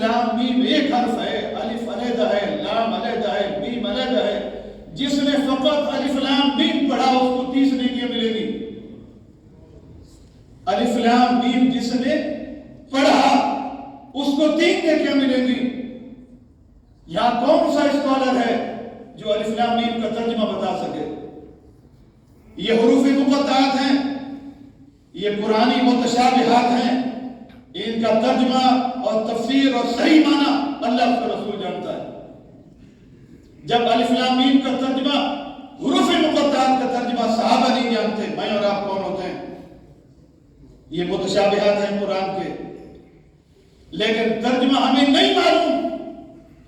لام میم ایک حرف ہے، الف علیحدہ ہے، لام علیحدہ ہے، میم علیحدہ ہے. جس نے فقط الف لام میم پڑھا اس کو 30 نیکیاں ملے گی. الف لام میم جس نے پڑھا اس کو 3 نیکیاں ملیں گی. یہاں کون سا اسکالر ہے جو الف لام میم کا ترجمہ بتا سکے؟ یہ حروف مقطعات ہیں، یہ پرانی متشابہات ہیں، ان کا ترجمہ اور تفسیر اور صحیح معنی اللہ کے رسول جانتا ہے. جب الف لام میم کا ترجمہ، حروف مقطعات کا ترجمہ صحابہ نہیں جانتے، میں اور آپ کون ہوتے ہیں؟ یہ متشابہات ہیں قرآن کے، لیکن ترجمہ ہمیں نہیں معلوم.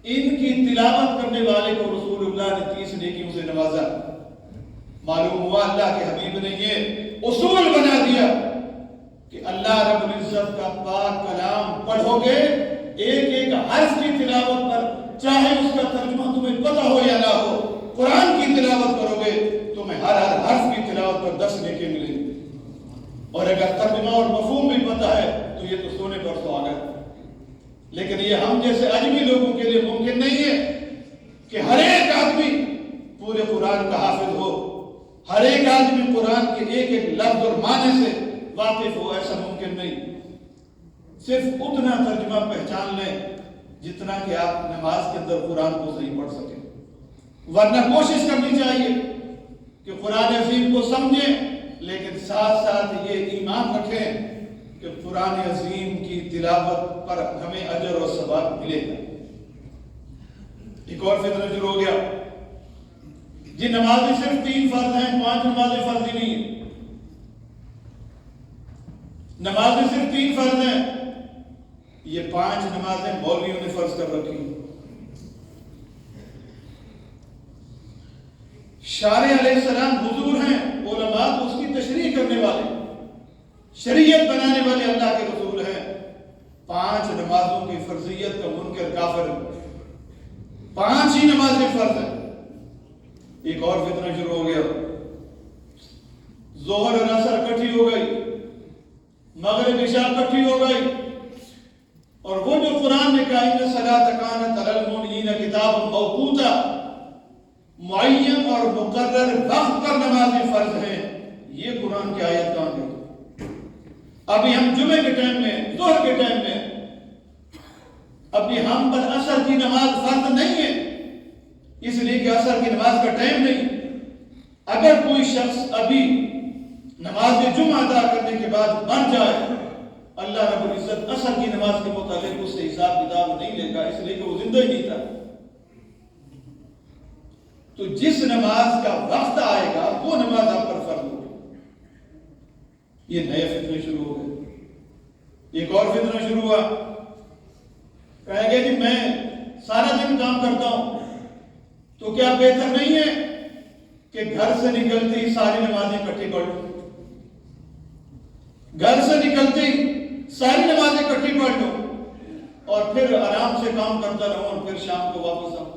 ان کی تلاوت کرنے والے کو رسول اللہ نے 30 نیکیوں سے نوازا. معلوم ہوا اللہ کے حبیب نے یہ اصول بنا دیا کہ اللہ رب العزت کا پاک کلام پڑھو گے، ایک ایک حرف کی تلاوت پر، چاہے اس کا ترجمہ تمہیں پتہ ہو یا نہ ہو، قرآن کی تلاوت کرو گے تمہیں ہر حرف کی تلاوت پر 10 نیکی ملیں گی. اور اگر ترجمہ اور مفہوم بھی پتہ ہے تو یہ تو سونے پر سہاگا. لیکن یہ ہم جیسے عجمی لوگوں کے لیے ممکن نہیں ہے کہ ہر ایک آدمی پورے قرآن کا حافظ ہو، ہر ایک آدمی قرآن کے ایک ایک لفظ اور معنی سے واقف ہو. ایسا ممکن نہیں. صرف اتنا ترجمہ پہچان لیں جتنا کہ آپ نماز کے اندر قرآن کو صحیح پڑھ سکیں. ورنہ کوشش کرنی چاہیے کہ قرآن عظیم کو سمجھیں، لیکن ساتھ ساتھ یہ ایمان رکھیں کہ قرآن عظیم کی تلاوت پر ہمیں اجر اور ثواب ملے گا. ایک اور فتنہ شروع ہو گیا. جی نمازیں صرف 3 فرض ہیں، 5 نمازیں فرض ہی نہیں ہیں. نمازیں صرف 3 فرض ہیں، یہ 5 نمازیں مولویوں نے فرض کر رکھی. شارع علیہ السلام حضور ہیں، علماء تو اس کی تشریح کرنے والے، شریعت بنانے والے اللہ کے رسول ہیں. 5 نمازوں کی فرضیت کا منکر کافر، 5 ہی نمازیں فرض ہیں. ایک اور فتنہ شروع ہو گیا. ظہر اور عصر اکٹھی ہو گئی، مغرب عشاء اکٹھی ہو گئی، اور وہ جو قرآن نے کہا ان الصلاۃ کانت علی المؤمنین کتابا موقوتا، معین اور مقرر وقت پر نمازیں فرض ہیں، یہ قرآن کی آیت کہاں گئی؟ ابھی ہم جمعے کے ٹائم میں، ظہر کے ٹائم میں، ابھی ہم پر عصر کی نماز فرض نہیں ہے، اس لیے کہ عصر کی نماز کا ٹائم نہیں. اگر کوئی شخص ابھی نماز جمعہ ادا کرنے کے بعد مر جائے، اللہ رب العزت عصر کی نماز کے متعلق اس سے حساب کتاب نہیں لے گا، اس لیے کہ وہ زندہ ہی نہیں تھا. تو جس نماز کا وقت آئے گا وہ نماز آپ پر فرض ہوگی. یہ نئے فتنے شروع ہو گئے. ایک اور فتنہ شروع ہوا. کہیں گے جی میں سارا دن کام کرتا ہوں تو کیا بہتر نہیں ہے کہ گھر سے نکلتے ہی ساری نمازیں اکٹھی پڑھ لوں؟ گھر سے نکلتے ہی ساری نمازیں اکٹھی پڑھ لوں اور پھر آرام سے کام کرتا رہوں اور پھر شام کو واپس آؤں.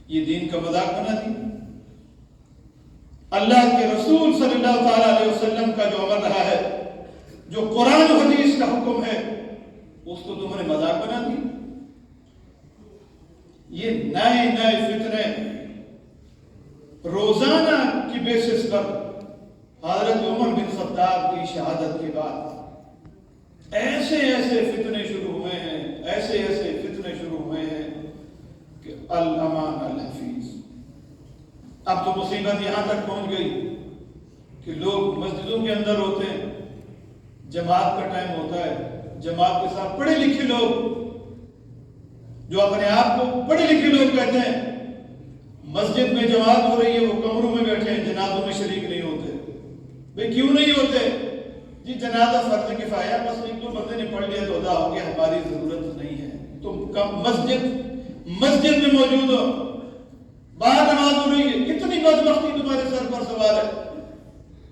یہ دین کا مذاق بنا دی. اللہ کے رسول صلی اللہ تعالی علیہ وسلم کا جو عمل رہا ہے، جو قرآن و حدیث کا حکم ہے، اس کو تم نے مذاق بنا دی. یہ نئے نئے فتنے روزانہ کی بیسس پر حضرت عمر بن خطاب کی شہادت کے بعد ایسے ایسے فتنے شروع ہوئے ہیں، ایسے ایسے فتنے شروع ہوئے ہیں کہ الامان الحفیظ. اب تو مصیبت یہاں تک پہنچ گئی کہ لوگ مسجدوں کے اندر ہوتے ہیں، جماعت کا ٹائم ہوتا ہے، جماعت کے ساتھ پڑھے لکھے لوگ جو اپنے آپ کو پڑھے لکھے لوگ کہتے ہیں، مسجد میں جماعت ہو رہی ہے، وہ کمروں میں بیٹھے ہیں، جنازوں میں شریک نہیں ہوتے. بھئی کیوں نہیں ہوتے؟ جی جنازہ فرض کفایہ، بس ایک دو بندے نے پڑھ لیا تو ادا ہو گیا، ہماری ضرورت نہیں ہے. تم مسجد میں موجود ہو، باہر نماز ہو رہی ہے، کتنی بدبختی تمہارے سر پر سوار ہے.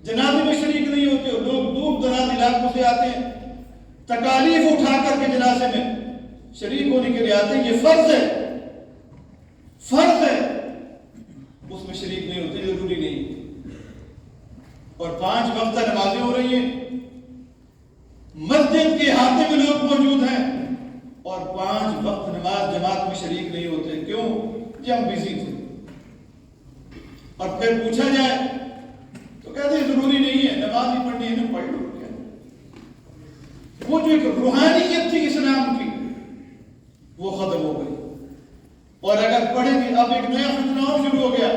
جنازے میں شریک نہیں ہوتے ہو، لوگ دور دراز علاقوں سے آتے ہیں، تکالیف اٹھا کر کے جنازے میں شریک ہونے کے لیے آتے ہیں. یہ فرض ہے، فرض ہے، اس میں شریک نہیں ہوتے، ضروری نہیں. اور 5 وقتہ نمازیں ہو رہی ہیں، مسجد کے احاطے میں لوگ موجود ہیں، اور 5 وقت نماز جماعت میں شریک نہیں ہوتے. کیوں؟ کہ ہم بزی تھے. اور پھر پوچھا جائے تو کہتے ہیں ضروری نہیں ہے، نماز ہی پڑھنی ہے نا، پڑھ لو. وہ جو ایک روحانیت تھی اسلام کی وہ ختم ہو گئی. اور اگر پڑھیں گے، اب ایک نیا فتنہ اور شروع ہو گیا.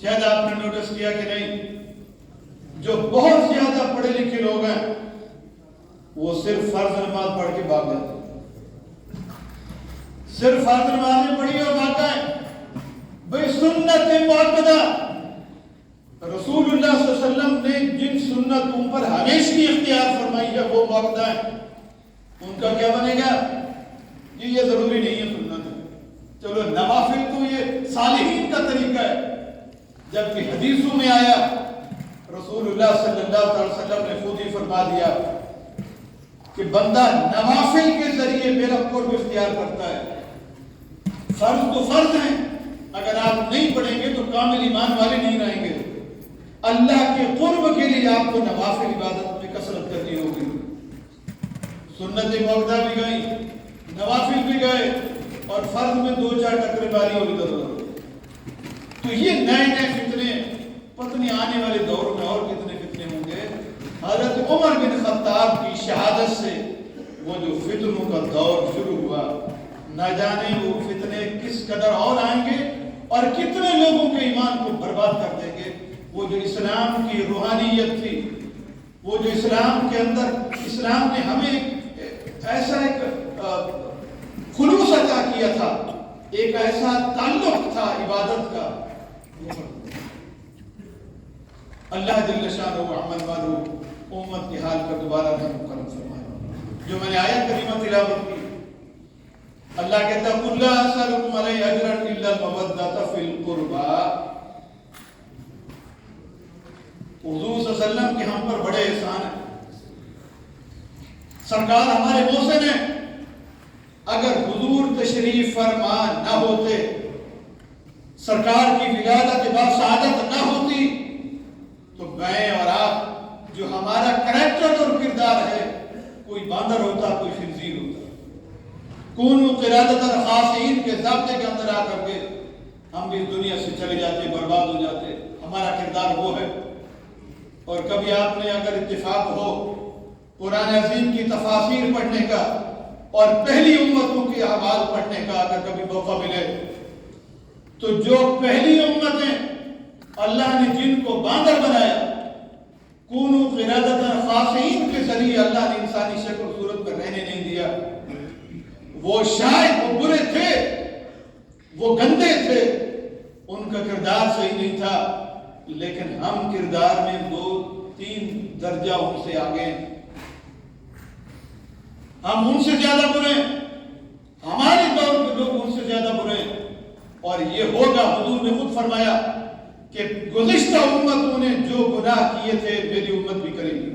شاید آپ نے نوٹس کیا کہ نہیں، جو بہت زیادہ پڑھے لکھے لوگ ہیں وہ صرف فرض نماز پڑھ کے بھاگ جاتے ہیں. صرف فرض نمازیں پڑھی اور بھاگ گئے. بھئی سنت مؤکدہ، رسول اللہ صلی اللہ علیہ وسلم نے جن سنتوں پر ہمیشگی اختیار فرمائی ہے وہ مؤکدہ ہیں. ان کا کیا بنے گا؟ یہ ضروری نہیں ہے سنت ہے. چلو نوافل تو یہ صالحین کا طریقہ ہے. جبکہ حدیثوں میں آیا، رسول اللہ صلی اللہ علیہ وسلم نے خود ہی فرما دیا کہ بندہ نوافل کے ذریعے میرا قرب اختیار کرتا ہے. فرض تو فرض ہیں، اگر آپ نہیں پڑھیں گے تو کامل ایمان والے نہیں رہیں گے. اللہ کے قرب کے لیے آپ کو نوافل عبادت میں کثرت کرنی ہوگی. سنت مؤکدہ بھی گئی، نوافل بھی گئے، اور فرض میں 2-4 ٹکرے ماری اور ادھر ادھر. تو یہ نئے نئے فتنے پتہ نہیں آنے والے دور میں اور کتنے فتنے ہوں گے. حضرت عمر بن خطاب کی شہادت سے وہ جو فتنوں کا دور شروع ہوا، نہ جانے وہ فتنے کس قدر اور آئیں گے اور کتنے لوگوں کے ایمان کو برباد کر دیں گے. وہ جو اسلام کی روحانیت تھی، وہ جو اسلام کے اندر اسلام نے ہمیں ایسا ایک خلوص عطا کیا تھا، ایک ایسا تعلق تھا عبادت کا. اللہ جل شانہ و عمل والو امت کے حال کا دوبارہ رحم کرم فرمائے. جو میں نے آیت کریمہ تلاوت کی، اللہ کہتا ہے قُلْ لَا أَسْأَلُكُمْ عَلَيْهِ أَجْرًا إِلَّا الْمَوَدَّةَ فِي الْقُرْبَى. حضور صلی اللہ علیہ وسلم کے ہم پر بڑے احسان ہیں. سرکار ہمارے محسن ہیں. اگر حضور تشریف فرما نہ ہوتے، سرکار کی ولادت با سعادت نہ ہوتی، تو میں اور آپ جو ہمارا کریکٹر اور کردار ہے، کوئی باندر ہوتا، کوئی خنزیر ہوتا. کونوا قردۃ خاسئین کے ضابطے کے اندر آ کر کے ہم بھی دنیا سے چلے جاتے، برباد ہو جاتے. ہمارا کردار وہ ہے. اور کبھی آپ نے اگر اتفاق ہو قرآن عظیم کی تفاسیر پڑھنے کا اور پہلی امتوں کے احوال پڑھنے کا اگر کبھی موقع ملے، تو جو پہلی امتیں اللہ نے جن کو باندر بنایا، کونوا قردۃ خاسئین کے ذریعے اللہ نے انسانی شکل و صورت پر رہنے نہیں دیا. وہ شاید وہ برے تھے، وہ گندے تھے، ان کا کردار صحیح نہیں تھا، لیکن ہم کردار میں 2-3 درجہ ان سے آگے ہیں. ہم ان سے زیادہ برے ہیں، ہمارے دور کے لوگ ان سے زیادہ برے ہیں. اور یہ ہوگا، حضور نے خود فرمایا کہ گزشتہ امتوں نے جو گناہ کیے تھے میری امت بھی کرے گی.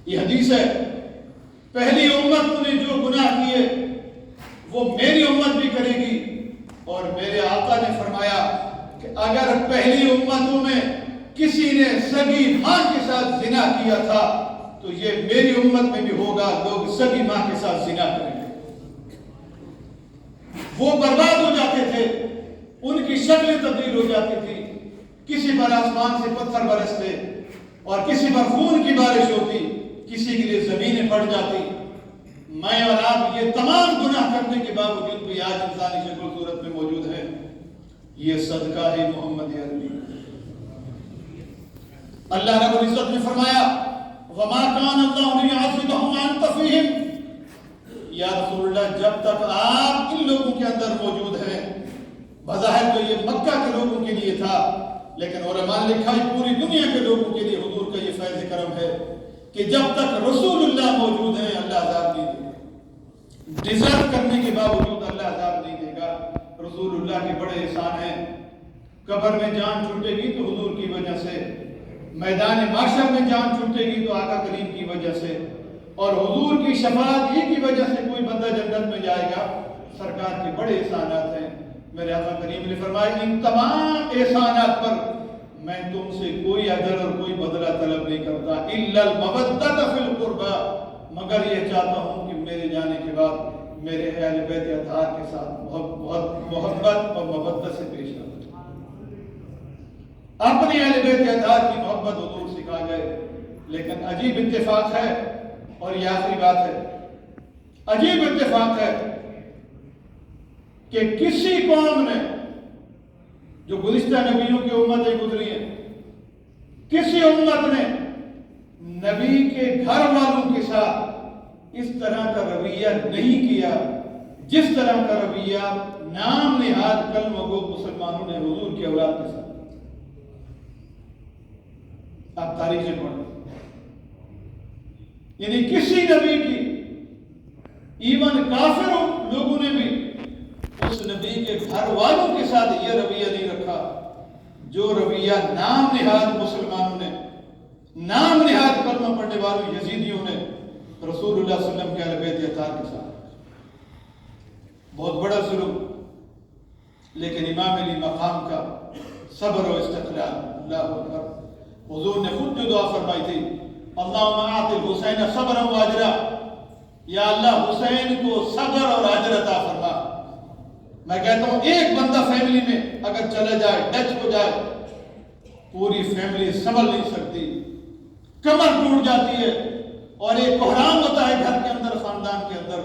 یہ حدیث ہے. پہلی امتوں نے جو گناہ کیے وہ میری امت بھی کرے گی. اور میرے آقا نے فرمایا کہ اگر پہلی امتوں میں کسی نے سگی ماں کے ساتھ زنا کیا تھا تو یہ میری امت میں بھی ہوگا، لوگ سگی ماں کے ساتھ زنا کریں گے. وہ برباد ہو جاتے تھے، ان کی شکلیں تبدیل ہو جاتی تھی. کسی پر آسمان سے پتھر برستے اور کسی پر خون کی بارش ہوتی، کسی کے لیے زمینیں پڑ جاتی. میں اور آپ یہ تمام گناہ کرنے کے باوجود بھی آج انسانی شکل و صورت میں موجود ہے. یہ صدقہ ہے محمد عربی. اللہ رب العزت نے فرمایا وَمَا كَانَ اللَّهُ لِيُعَذِّبَهُمْ وَأَنْتَ فِيهِمْ. یا رسول اللہ، جب تک آپ ان لوگوں کے اندر موجود ہیں، بظاہر تو یہ مکہ کے لوگوں کے لیے تھا، لیکن علماء نے لکھا ہے پوری دنیا کے لوگوں کے لیے حضور کا یہ فیض کرم ہے کہ جب تک رسول اللہ موجود ہیں اللہ عذاب نہیں دے گا. ڈیزرو کرنے کے باوجود اللہ عذاب نہیں دے گا. رسول اللہ کے بڑے احسان ہیں. قبر میں جان چھوٹے گی تو حضور کی وجہ سے، میدان محشر میں جان چھوٹے گی تو آقا کریم کی وجہ سے، اور حضور کی شفاعت ہی کی وجہ سے کوئی بندہ جنت میں جائے گا. سرکار کے بڑے احسانات ہیں. میرے آقا کریم نے فرمایا ان تمام احسانات پر میں تم سے کوئی اجر اور کوئی بدلہ طلب نہیں کرتا، الا المودۃ فی القربى، مگر یہ چاہتا ہوں کہ میرے جانے کے بعد میرے اہل بیت اطہار کے ساتھ بہت محبت اور محبت سے پیش آئے، اپنے اہل بیت اطہار کی محبت حضور سکھا گئے۔ لیکن عجیب اتفاق ہے، اور یہ آخری بات ہے، عجیب اتفاق ہے کہ کسی قوم نے جو گزشتہ نبیوں کی امتیں گزری ہیں، کسی امت نے نبی کے گھر والوں کے ساتھ اس طرح کا رویہ نہیں کیا جس طرح کا رویہ نام نہاد کلمہ گو مسلمانوں نے حضور کی اولاد کے ساتھ۔ آپ تاریخیں پڑھیں، یعنی کسی نبی کی، ایون کافر لوگوں نے بھی اس نبی کے گھر والوں کے ساتھ یہ رویہ نہیں رکھا جو رویہ نام نہاد مسلمانوں نے، نام نہاد کلمہ پڑھنے والوں یزیدیوں نے رسول اللہ صلی اللہ علیہ وسلم کے اہل بیت اطہار کے ساتھ۔ بہت بڑا ظلم، لیکن امام علی مقام کا صبر و استقلال، اللہ اکبر۔ حضور نے خود جو دعا فرمائی تھی، اللہم اعط الحسین صبرا و اجرا، یا اللہ حسین کو صبر اور اجر عطا فرما۔ میں کہتا ہوں ایک بندہ فیملی میں اگر چلا جائے، ڈچ ہو جائے، پوری فیملی سنبھل نہیں سکتی، کمر ٹوٹ جاتی ہے، اور ایک بحران ہوتا ہے گھر کے اندر، خاندان کے اندر۔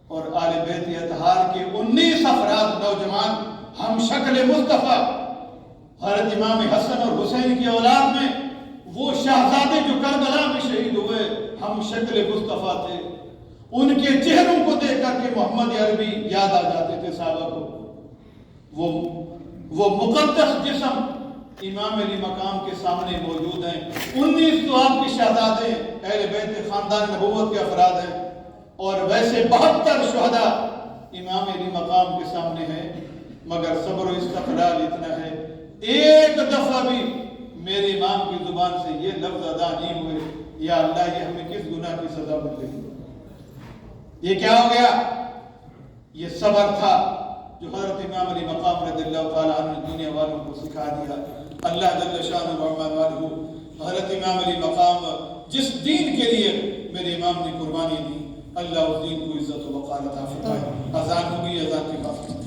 اور آل بیت اطہار کے 19 افراد نوجوان ہم شکل مصطفیٰ، حضرت امام حسن اور حسین کی اولاد میں وہ شہزادے جو کربلا میں شہید ہوئے، ہم شکل مصطفیٰ تھے۔ ان کے چہروں کو دیکھ کر کے محمد عربی یاد آ جاتے تھے صحابہ کو۔ وہ مقدس جسم امام علی مقام کے سامنے موجود ہیں۔ 19 تو آپ کے شہزادے اہل بیت خاندان نبوت کے افراد ہیں، اور ویسے 72 شہداء امام علی مقام کے سامنے ہیں، مگر صبر و استقلال اتنا ہے، ایک دفعہ بھی میرے امام کی زبان سے یہ لفظ ادا نہیں ہوئے، یا اللہ یہ ہمیں کس گناہ کی سزا مل گئی۔ یہ کیا ہو گیا؟ یہ صبر تھا جو حضرت امام علی مقام رضی اللہ تعالیٰ عنہ نے دنیا والوں کو سکھا دیا۔ اللہ جل شانہ ورحمہ والہ، حضرت امام علی مقام جس دین کے لیے میرے امام نے قربانی دی، اللہ اس دین کو عزت و وقار عطا فرمائے۔ اذان ہوگی، اذان کے بعد